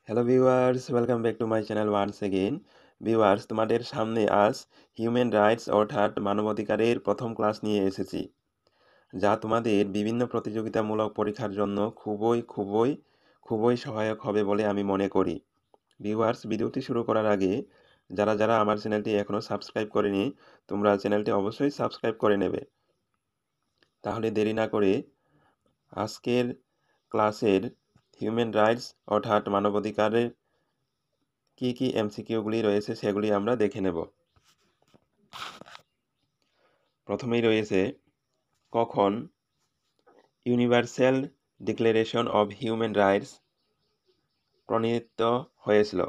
Hello viewers, welcome back to my channel once again. Viewers, তোমাদের সামনে আজ human rights অর্থাৎ মানবাধিকারের প্রথম ক্লাস নিয়ে এসেছি, যা তোমাদের বিভিন্ন প্রতিযোগিতামূলক পরীক্ষার জন্য খুবই সহায়ক হবে বলে আমি মনে করি। ভিউয়ার্স, ভিডিওটি শুরু করার আগে যারা যারা আমার চ্যানেলটি এখনও সাবস্ক্রাইব করেনি, তোমরা চ্যানেলটি অবশ্যই সাবস্ক্রাইব করে নেবে। তাহলে দেরি না করে আজকের ক্লাসের হিউম্যান রাইটস অর্থাৎ মানবাধিকারের কি কি এমসিকিউগুলি রয়েছে সেগুলি আমরা দেখে নেব। প্রথমেই রয়েছে, কখন universal declaration of human rights প্রণীত হয়েছিল?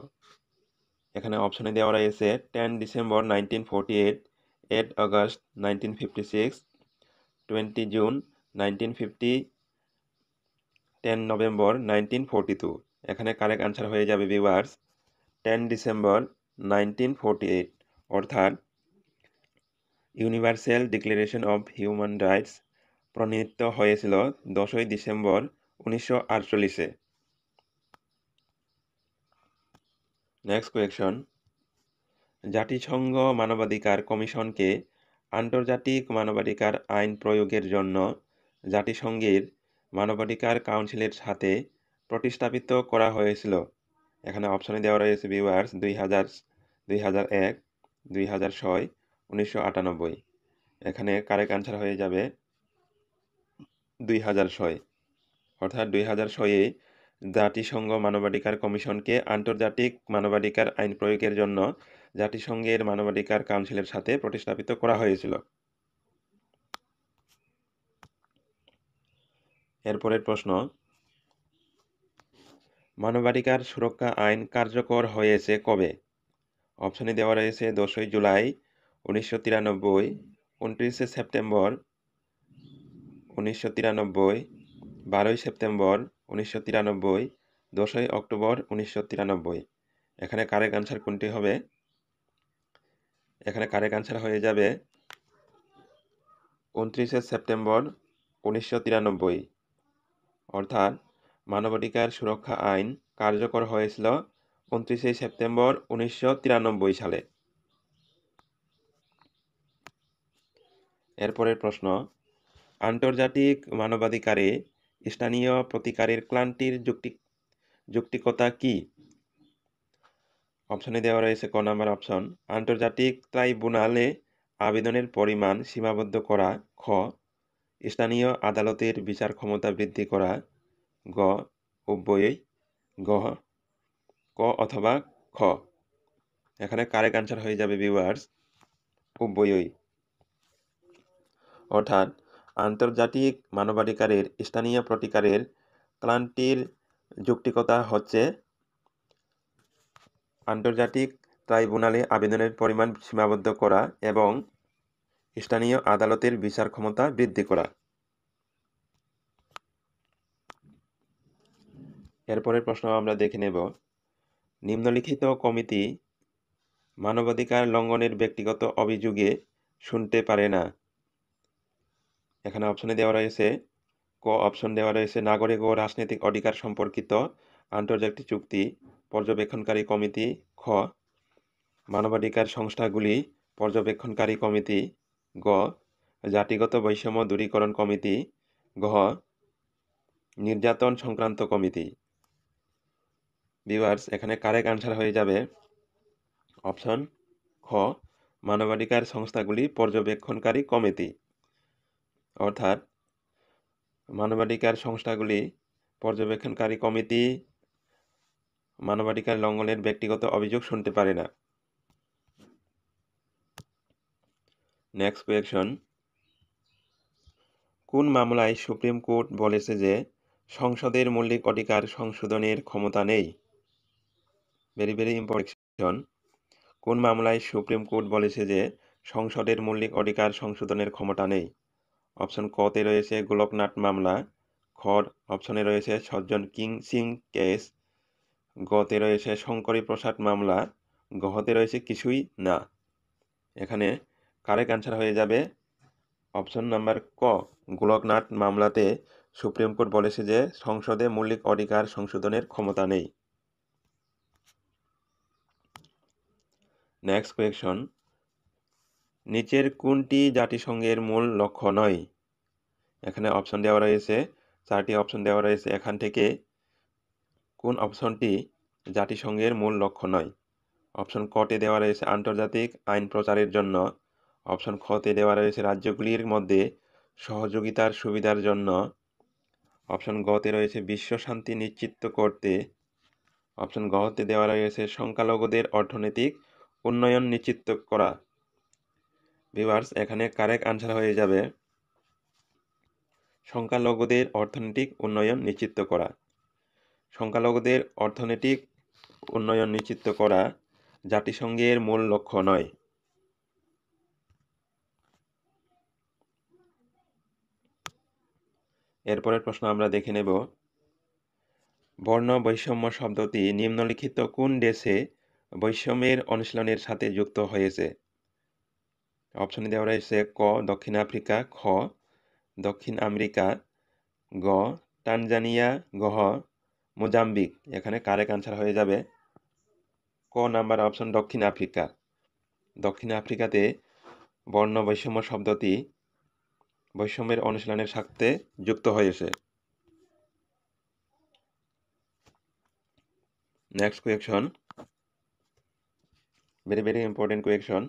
এখানে অপশনে দেওয়া রয়েছে 10 ডিসেম্বর 1948, 8 আগস্ট 1956, 20 জুন 1950, 10 নভেম্বর 1942। এখানে কারেক্ট আনসার হয়ে যাবে ভিউয়ার্স 10 ডিসেম্বর 1948, অর্থাৎ universal declaration of human rights প্রণীত হয়েছিল 10ই ডিসেম্বর 1948-এ। নেক্সট কোয়েকশন, জাতিসংঘ মানবাধিকার কমিশনকে আন্তর্জাতিক মানবাধিকার আইন প্রয়োগের জন্য জাতিসংঘের মানবাধিকার কাউন্সিলের সাথে প্রতিস্থাপিত করা হয়েছিল। এখানে অপশনে দেওয়া রয়েছে ভিউয়ার্স 2000, 2001, 2006, 1998। এখানে কারেক্ট আনসার হয়ে যাবে 2006, অর্থাৎ 2006-এ জাতিসংঘ মানবাধিকার কমিশনকে আন্তর্জাতিক মানবাধিকার আইন প্রয়োগের জন্য জাতিসংঘের মানবাধিকার কাউন্সিলের সাথে প্রতিস্থাপিত করা হয়েছিল। এরপরের প্রশ্ন, মানবাধিকার সুরক্ষা আইন কার্যকর হয়েছে কবে? অপশনে দেওয়া রয়েছে 10ই জুলাই 1993, 29শে সেপ্টেম্বর 1993, 12ই সেপ্টেম্বর 1993, 10ই অক্টোবর 1993। এখানে কারেক্ট আনসার কোনটি হবে? এখানে কারেক্ট আনসার হয়ে যাবে 29শে সেপ্টেম্বর 1993, অর্থাৎ মানবাধিকার সুরক্ষা আইন কার্যকর হয়েছিল 29শে সেপ্টেম্বর 1993 সালে। এরপরের প্রশ্ন, আন্তর্জাতিক মানবাধিকারে স্থানীয় প্রতিকারের ক্লান্তির যৌক্তিকতা কি? অপশনে দেওয়া রয়েছে ক নাম্বার অপশন, আন্তর্জাতিক ট্রাইব্যুনালে আবেদনের পরিমাণ সীমাবদ্ধ করা, খ স্থানীয় আদালতের বিচার ক্ষমতা বৃদ্ধি করা, গ উভয়ই, গ ক অথবা খ। এখানে কারেক্ট আনসার হয়ে যাবে ভিউয়ার্স উভয়ই, অর্থাৎ আন্তর্জাতিক মানবাধিকারের স্থানীয় প্রতিকারের ক্লান্তির যৌক্তিকতা হচ্ছে আন্তর্জাতিক ট্রাইব্যুনালে আবেদনের পরিমাণ সীমাবদ্ধ করা এবং স্থানীয় আদালতের বিচার ক্ষমতা বৃদ্ধি করা। এরপরের প্রশ্ন আমরা দেখে নেব, নিম্নলিখিত কমিটি মানবাধিকার লঙ্ঘনের ব্যক্তিগত অভিযোগে শুনতে পারে না। এখানে অপশনে দেওয়া রয়েছে ক অপশন দেওয়া রয়েছে নাগরিক ও রাজনৈতিক অধিকার সম্পর্কিত আন্তর্জাতিক চুক্তি পর্যবেক্ষণকারী কমিটি, খ মানবাধিকার সংস্থাগুলি পর্যবেক্ষণকারী কমিটি, গ জাতিগত বৈষম্য দূরীকরণ কমিটি, ঘ নির্যাতন সংক্রান্ত কমিটি। ভিউয়ার্স, এখানে কারেক্ট আনসার হয়ে যাবে অপশন খ মানবাধিকার সংস্থাগুলি পর্যবেক্ষণকারী কমিটি, অর্থাৎ মানবাধিকার সংস্থাগুলি পর্যবেক্ষণকারী কমিটি মানবাধিকার লঙ্ঘনের ব্যক্তিগত অভিযোগ শুনতে পারে না। নেক্সট কোয়েকশন, কোন মামলায় সুপ্রিম কোর্ট বলেছে যে সংসদের মৌলিক অধিকার সংশোধনের ক্ষমতা নেই? Very important. কোন মামলায় সুপ্রিম কোর্ট বলেছে যে সংসদের মৌলিক অধিকার সংশোধনের ক্ষমতা নেই? অপশন কতে রয়েছে গোলকনাথ মামলা, খ অপশনে রয়েছে সজ্জন সিং কেস, গতে রয়েছে শঙ্করী প্রসাদ মামলা, গহতে রয়েছে কিছুই না। এখানে কারেক্ট আনসার হয়ে যাবে অপশন নাম্বার ক, গোলকনাথ মামলাতে সুপ্রিম কোর্ট বলেছে যে সংসদে মৌলিক অধিকার সংশোধনের ক্ষমতা নেই। নেক্সট কোয়েকশন, নিচের কোনটি জাতিসংঘের মূল লক্ষ্য নয়? এখানে অপশন দেওয়া রয়েছে, 4টি অপশন দেওয়া রয়েছে, এখান থেকে কোন অপশনটি জাতিসংঘের মূল লক্ষ্য নয়? অপশন কতে দেওয়া রয়েছে আন্তর্জাতিক আইন প্রচারের জন্য, অপশন খতে দেওয়া রয়েছে রাজ্যগুলির মধ্যে সহযোগিতার সুবিধার জন্য, অপশন গতে রয়েছে বিশ্ব শান্তি নিশ্চিত করতে, অপশন গতে দেওয়া রয়েছে সংখ্যালঘুদের অর্থনৈতিক উন্নয়ন নিশ্চিত করা। ভিউয়ার্স, এখানে কারেক্ট আনসার হয়ে যাবে সংখ্যালঘুদের অর্থনৈতিক উন্নয়ন নিশ্চিত করা। সংখ্যালঘুদের অর্থনৈতিক উন্নয়ন নিশ্চিত করা জাতিসংঘের মূল লক্ষ্য নয়। এরপরের প্রশ্ন আমরা দেখে নেব, বর্ণ বৈষম্য শব্দটি নিম্নলিখিত কোন দেশে বৈষম্যের অনুশীলনের সাথে যুক্ত হয়েছে? অপশন দেওয়া রয়েছে ক, দক্ষিণ আফ্রিকা, খ, দক্ষিণ আমেরিকা, গ, তানজানিয়া, ঘ, মোজাম্বিক। এখানে কারেক্ট আনসার হয়ে যাবে ক নাম্বার অপশন, দক্ষিণ আফ্রিকা। দক্ষিণ আফ্রিকাতে বর্ণ বৈষম্য শব্দটি বৈষম্যের অনুশীলনের সাথে যুক্ত হয়েছে। Next question, very important question.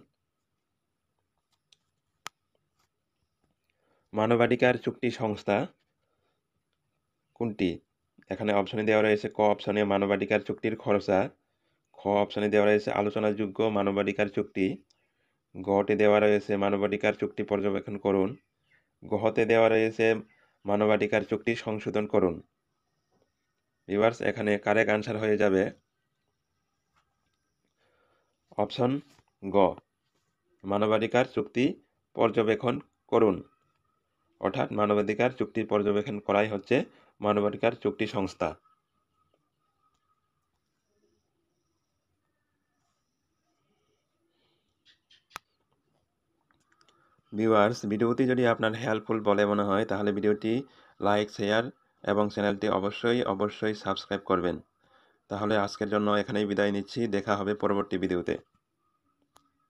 মানবাধিকার চুক্তি সংস্থা কোনটি? এখানে অপশনে দেওয়া রয়েছে ক অপশনে মানবাধিকার চুক্তির খরচা, খ অপশনে দেওয়া রয়েছে আলোচনাযোগ্য মানবাধিকার চুক্তি, গতে দেওয়া রয়েছে মানবাধিকার চুক্তি পর্যবেক্ষণ করুন, গহতে দেওয়া রয়েছে মানবাধিকার চুক্তি সংশোধন করুন। ভিউয়ার্স, এখানে কারেক্ট আনসার হয়ে যাবে অপশন গ, মানবাধিকার চুক্তি পর্যবেক্ষণ করুন। অর্থাৎ মানবাধিকার চুক্তি পর্যবেক্ষণ করাই হচ্ছে মানবাধিকার চুক্তি সংস্থা। ভিউয়ার্স, ভিডিওটি যদি আপনার হেল্পফুল বলে মনে হয় তাহলে ভিডিওটি লাইক, শেয়ার এবং চ্যানেলটি অবশ্যই সাবস্ক্রাইব করবেন। তাহলে আজকের জন্য এখানেই বিদায় নিচ্ছি, দেখা হবে পরবর্তী ভিডিওতে।